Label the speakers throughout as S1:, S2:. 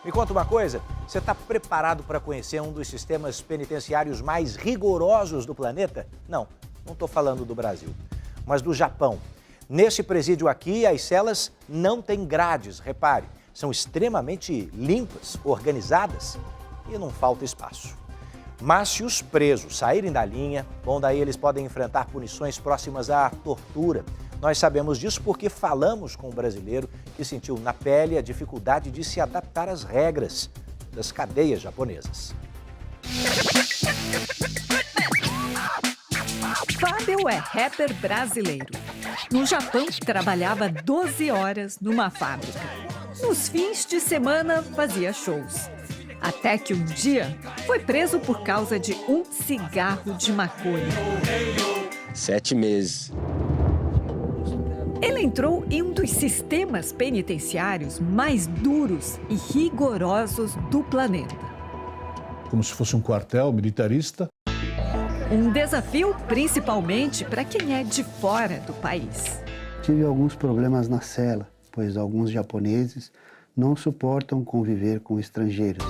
S1: Me conta uma coisa, você está preparado para conhecer um dos sistemas penitenciários mais rigorosos do planeta? Não estou falando do Brasil, mas do Japão. Nesse presídio aqui, as celas não têm grades, repare, são extremamente limpas, organizadas e não falta espaço. Mas se os presos saírem da linha, bom, daí eles podem enfrentar punições próximas à tortura. Nós sabemos disso porque falamos com um brasileiro que sentiu na pele a dificuldade de se adaptar às regras das cadeias japonesas.
S2: Fábio é rapper brasileiro. No Japão, trabalhava 12 horas numa fábrica. Nos fins de semana, fazia shows. Até que um dia, foi preso por causa de um cigarro de maconha.
S3: 7 meses.
S2: Ele entrou em um dos sistemas penitenciários mais duros e rigorosos do planeta.
S4: Como se fosse um quartel militarista.
S2: Um desafio principalmente para quem é de fora do país.
S5: Tive alguns problemas na cela, pois alguns japoneses não suportam conviver com estrangeiros.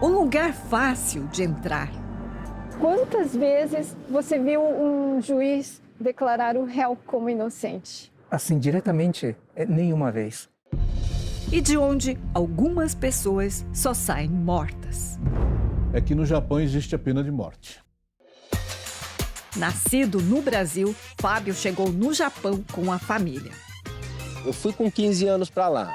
S2: Um lugar fácil de entrar.
S6: Quantas vezes você viu um juiz declarar o réu como inocente?
S7: Assim, diretamente, nenhuma vez.
S2: E de onde algumas pessoas só saem mortas.
S4: É que no Japão existe a pena de morte.
S2: Nascido no Brasil, Fábio chegou no Japão com a família.
S3: Eu fui com 15 anos para lá.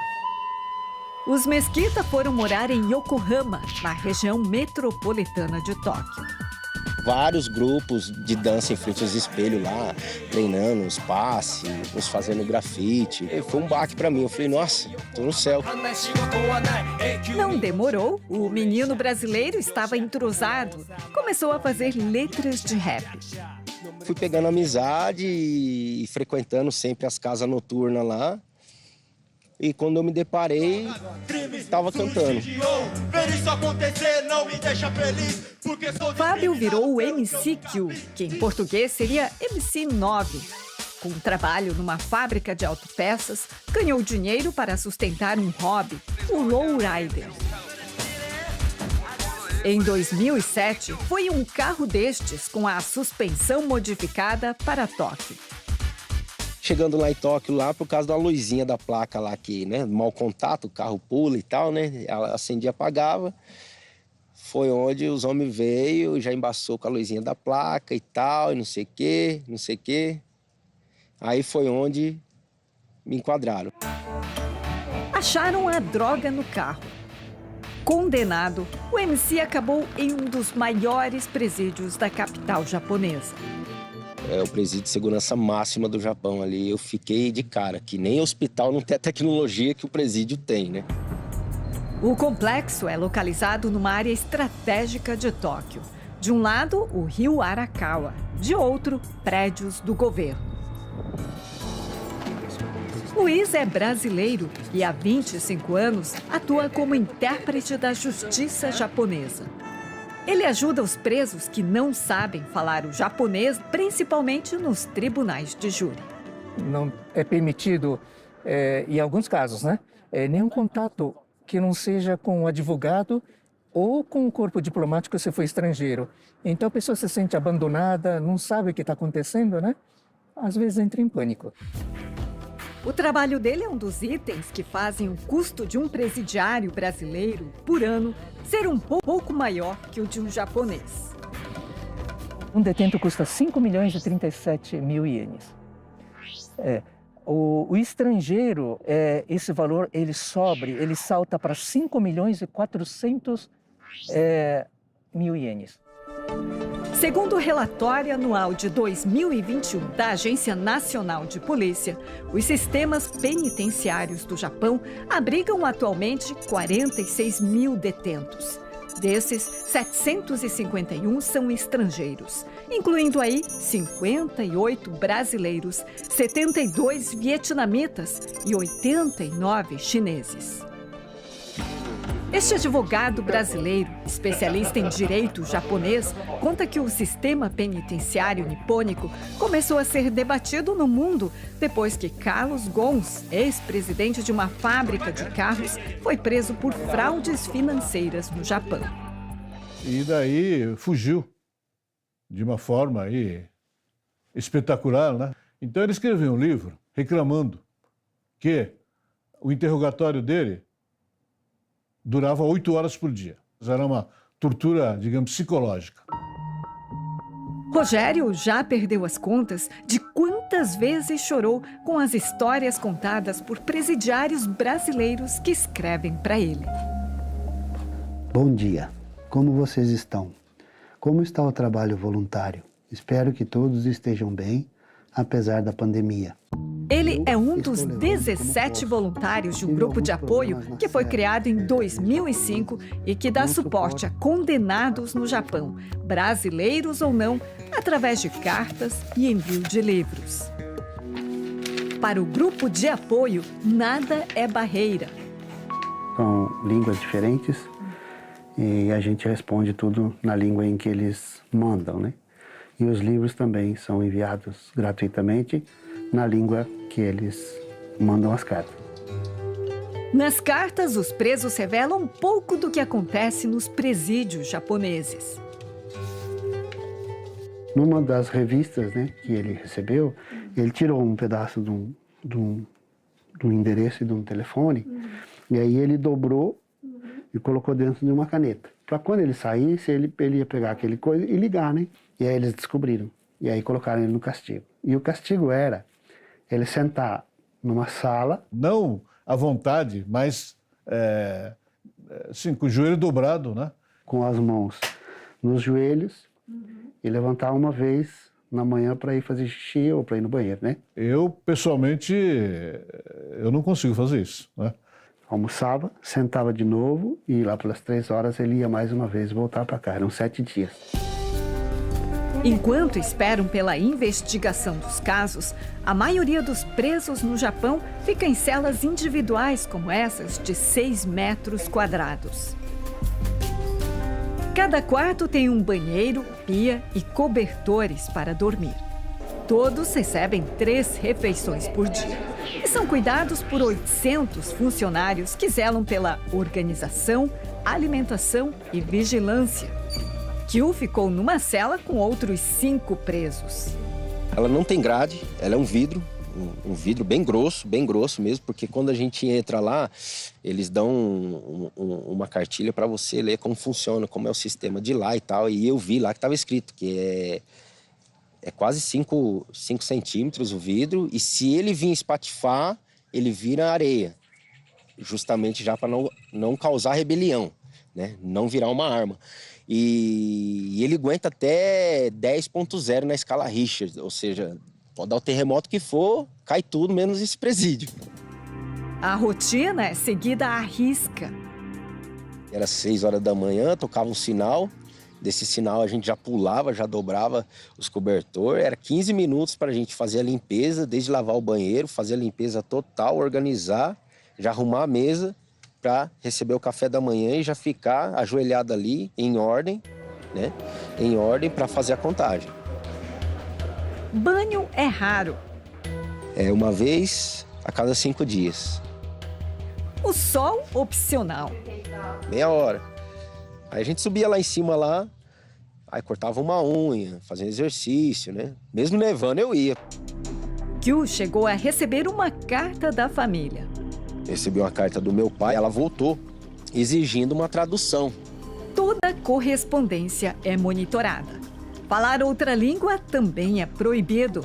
S2: Os Mesquita foram morar em Yokohama, na região metropolitana de Tóquio.
S3: Vários grupos de dança em frente aos espelhos lá, treinando os passes, uns fazendo grafite. Foi um baque para mim, eu falei, nossa, tô no céu.
S2: Não demorou, o menino brasileiro estava entrosado. Começou a fazer letras de rap.
S3: Fui pegando amizade e frequentando sempre as casas noturnas lá. E quando eu me deparei, estava cantando.
S2: Fábio virou o MC-Q, que em português seria MC9. Com um trabalho numa fábrica de autopeças, ganhou dinheiro para sustentar um hobby, o lowrider. Em 2007, foi um carro destes com a suspensão modificada para Tóquio.
S3: Chegando lá em Tóquio, lá por causa da luzinha da placa lá que, né, mau contato, o carro pula e tal, né, ela acendia e apagava. Foi onde os homens veio, já embaçou com a luzinha da placa e tal, e não sei o quê, não sei o quê. Aí foi onde me enquadraram.
S2: Acharam a droga no carro. Condenado, o MC acabou em um dos maiores presídios da capital japonesa.
S3: É o presídio de segurança máxima do Japão ali. Eu fiquei de cara, que nem hospital não tem a tecnologia que o presídio tem, né?
S2: O complexo é localizado numa área estratégica de Tóquio. De um lado, o rio Arakawa. De outro, prédios do governo. Luiz é brasileiro e há 25 anos atua como intérprete da justiça japonesa. Ele ajuda os presos que não sabem falar o japonês, principalmente nos tribunais de júri.
S7: Não é permitido, em alguns casos, né, nenhum contato que não seja com o advogado ou com o corpo diplomático se for estrangeiro. Então a pessoa se sente abandonada, não sabe o que está acontecendo, né? Às vezes entra em pânico.
S2: O trabalho dele é um dos itens que fazem o custo de um presidiário brasileiro por ano ser um pouco maior que o de um japonês.
S7: Um detento custa 5 milhões e 37 mil ienes. O estrangeiro, esse valor, ele salta para 5 milhões e 400 mil ienes.
S2: Segundo o relatório anual de 2021 da Agência Nacional de Polícia, os sistemas penitenciários do Japão abrigam atualmente 46 mil detentos. Desses, 751 são estrangeiros, incluindo aí 58 brasileiros, 72 vietnamitas e 89 chineses. Este advogado brasileiro, especialista em direito japonês, conta que o sistema penitenciário nipônico começou a ser debatido no mundo depois que Carlos Ghosn, ex-presidente de uma fábrica de carros, foi preso por fraudes financeiras no Japão.
S4: E daí fugiu de uma forma aí espetacular, né? Então ele escreveu um livro reclamando que o interrogatório dele durava 8 horas por dia. Era uma tortura, digamos, psicológica.
S2: Rogério já perdeu as contas de quantas vezes chorou com as histórias contadas por presidiários brasileiros que escrevem para ele.
S5: Bom dia, como vocês estão? Como está o trabalho voluntário? Espero que todos estejam bem, apesar da pandemia.
S2: Ele é um dos 17 voluntários de um grupo de apoio que foi criado em 2005 e que dá suporte a condenados no Japão, brasileiros ou não, através de cartas e envio de livros. Para o grupo de apoio, nada é barreira.
S5: São línguas diferentes e a gente responde tudo na língua em que eles mandam, né? E os livros também são enviados gratuitamente na língua que eles mandam as cartas.
S2: Nas cartas, os presos revelam um pouco do que acontece nos presídios japoneses.
S5: Numa das revistas, né, que ele recebeu, ele tirou um pedaço de um endereço e de um telefone, e aí ele dobrou e colocou dentro de uma caneta. Para quando ele saísse, ele ia pegar aquele coisa e ligar, né? E aí eles descobriram. E aí colocaram ele no castigo. E o castigo era ele sentar numa sala.
S4: Não à vontade, mas assim, com o joelho dobrado, né?
S5: Com as mãos nos joelhos e levantar uma vez na manhã para ir fazer xixi ou para ir no banheiro, né?
S4: Eu, pessoalmente, eu não consigo fazer isso, né?
S5: Almoçava, sentava de novo e lá pelas 3 horas ele ia mais uma vez voltar para cá. Eram 7 dias.
S2: Enquanto esperam pela investigação dos casos, a maioria dos presos no Japão fica em celas individuais como essas de 6 metros quadrados. Cada quarto tem um banheiro, pia e cobertores para dormir. Todos recebem 3 refeições por dia e são cuidados por 800 funcionários que zelam pela organização, alimentação e vigilância. Kyu ficou numa cela com outros 5 presos.
S3: Ela não tem grade, ela é um vidro bem grosso mesmo, porque quando a gente entra lá, eles dão uma cartilha para você ler como funciona, como é o sistema de lá e tal. E eu vi lá que estava escrito que é quase 5 centímetros o vidro, e se ele vir espatifar, ele vira areia, justamente já para não causar rebelião, né? Não virar uma arma. E ele aguenta até 10.0 na escala Richter, ou seja, pode dar o terremoto que for, cai tudo, menos esse presídio.
S2: A rotina é seguida à risca.
S3: Era 6 horas da manhã, tocava um sinal, desse sinal a gente já pulava, já dobrava os cobertores, era 15 minutos para a gente fazer a limpeza, desde lavar o banheiro, fazer a limpeza total, organizar, já arrumar a mesa, para receber o café da manhã e já ficar ajoelhado ali, em ordem, né? Em ordem para fazer a contagem.
S2: Banho é raro.
S3: É uma vez a cada 5 dias.
S2: O sol opcional.
S3: Meia hora. Aí a gente subia lá em cima lá, aí cortava uma unha, fazia exercício, né? Mesmo nevando eu ia.
S2: Kyu chegou a receber uma carta da família.
S3: Recebi uma carta do meu pai, ela voltou, exigindo uma tradução.
S2: Toda correspondência é monitorada. Falar outra língua também é proibido.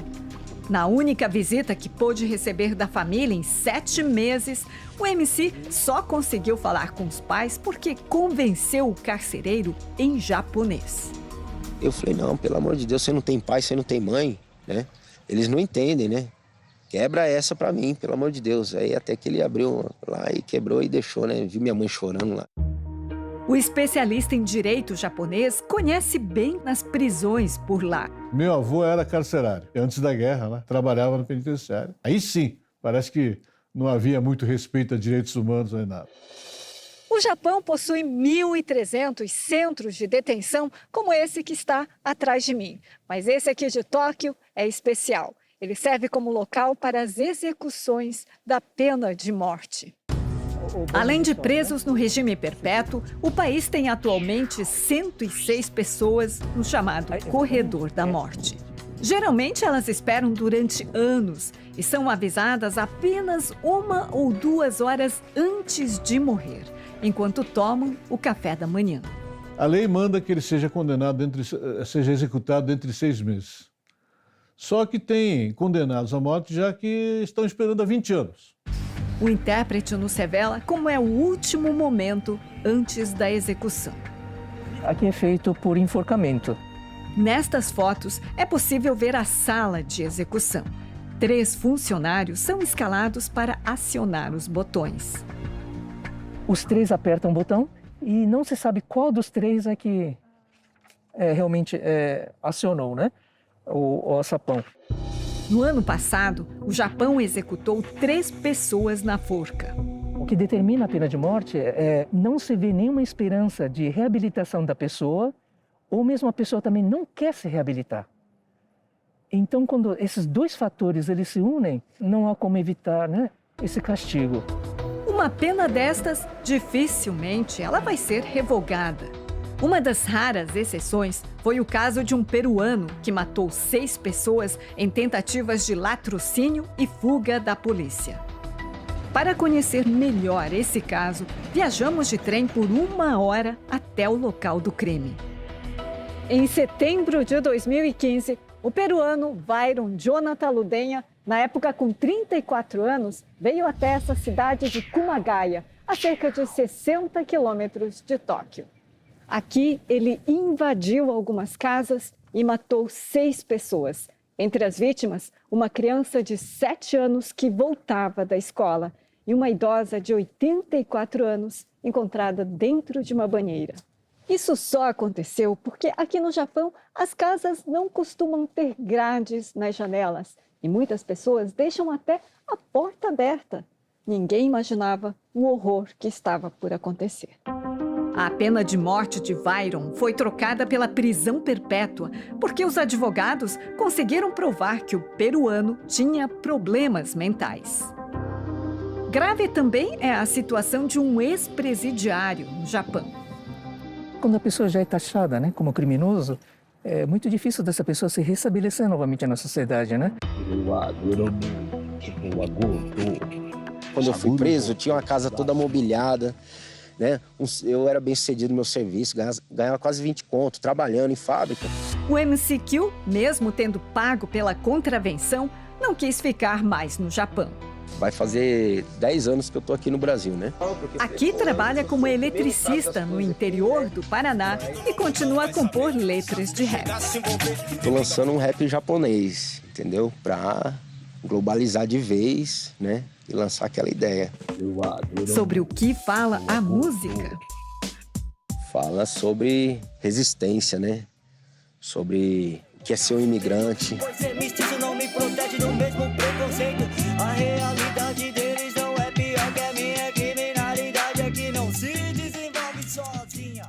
S2: Na única visita que pôde receber da família em 7 meses, o MC só conseguiu falar com os pais porque convenceu o carcereiro em japonês.
S3: Eu falei, não, pelo amor de Deus, você não tem pai, você não tem mãe, né? Eles não entendem, né? Quebra essa pra mim, pelo amor de Deus. Aí até que ele abriu lá e quebrou e deixou, né? Vi minha mãe chorando lá.
S2: O especialista em direito japonês conhece bem as prisões por lá.
S4: Meu avô era carcerário, antes da guerra, né? Trabalhava no penitenciário. Aí sim, parece que não havia muito respeito a direitos humanos nem nada.
S6: O Japão possui 1.300 centros de detenção, como esse que está atrás de mim. Mas esse aqui de Tóquio é especial. Ele serve como local para as execuções da pena de morte. Além de presos no regime perpétuo, o país tem atualmente 106 pessoas no chamado corredor da morte. Geralmente, elas esperam durante anos e são avisadas apenas 1 ou 2 horas antes de morrer, enquanto tomam o café da manhã.
S4: A lei manda que ele seja condenado, seja executado entre 6 meses. Só que tem condenados à morte já que estão esperando há 20 anos.
S2: O intérprete nos revela como é o último momento antes da execução.
S7: Aqui é feito por enforcamento.
S2: Nestas fotos, é possível ver a sala de execução. 3 funcionários são escalados para acionar os botões.
S7: Os 3 apertam o botão e não se sabe qual dos 3 é que realmente acionou, né? O alçapão.
S2: No ano passado, o Japão executou 3 pessoas na forca.
S7: O que determina a pena de morte é não se vê nenhuma esperança de reabilitação da pessoa, ou mesmo a pessoa também não quer se reabilitar. Então, quando esses 2 fatores eles se unem, não há como evitar, né, esse castigo.
S2: Uma pena destas, dificilmente ela vai ser revogada. Uma das raras exceções foi o caso de um peruano que matou 6 pessoas em tentativas de latrocínio e fuga da polícia. Para conhecer melhor esse caso, viajamos de trem por 1 hora até o local do crime. Em setembro de 2015, o peruano Byron Jonathan Ludenha, na época com 34 anos, veio até essa cidade de Kumagaya, a cerca de 60 quilômetros de Tóquio. Aqui, ele invadiu algumas casas e matou 6 pessoas. Entre as vítimas, uma criança de 7 anos que voltava da escola e uma idosa de 84 anos encontrada dentro de uma banheira. Isso só aconteceu porque aqui no Japão as casas não costumam ter grades nas janelas e muitas pessoas deixam até a porta aberta. Ninguém imaginava o horror que estava por acontecer. A pena de morte de Byron foi trocada pela prisão perpétua porque os advogados conseguiram provar que o peruano tinha problemas mentais. Grave também é a situação de um ex-presidiário no Japão.
S7: Quando a pessoa já é taxada, né, como criminoso, é muito difícil dessa pessoa se restabelecer novamente na sociedade, né?
S3: Quando eu fui preso, eu tinha uma casa toda mobiliada, né? Eu era bem sucedido no meu serviço, ganhava quase 20 conto, trabalhando em fábrica.
S2: O MCQ, mesmo tendo pago pela contravenção, não quis ficar mais no Japão.
S3: Vai fazer 10 anos que eu tô aqui no Brasil, né?
S2: Aqui trabalha como eletricista no interior do Paraná e continua a compor letras de rap.
S3: Tô lançando um rap japonês, entendeu? Pra globalizar de vez, né? E lançar aquela ideia.
S2: Sobre o que fala a música?
S3: Fala sobre resistência, né? Sobre o que é ser um imigrante.
S8: Pois ser mestiço não me protege do mesmo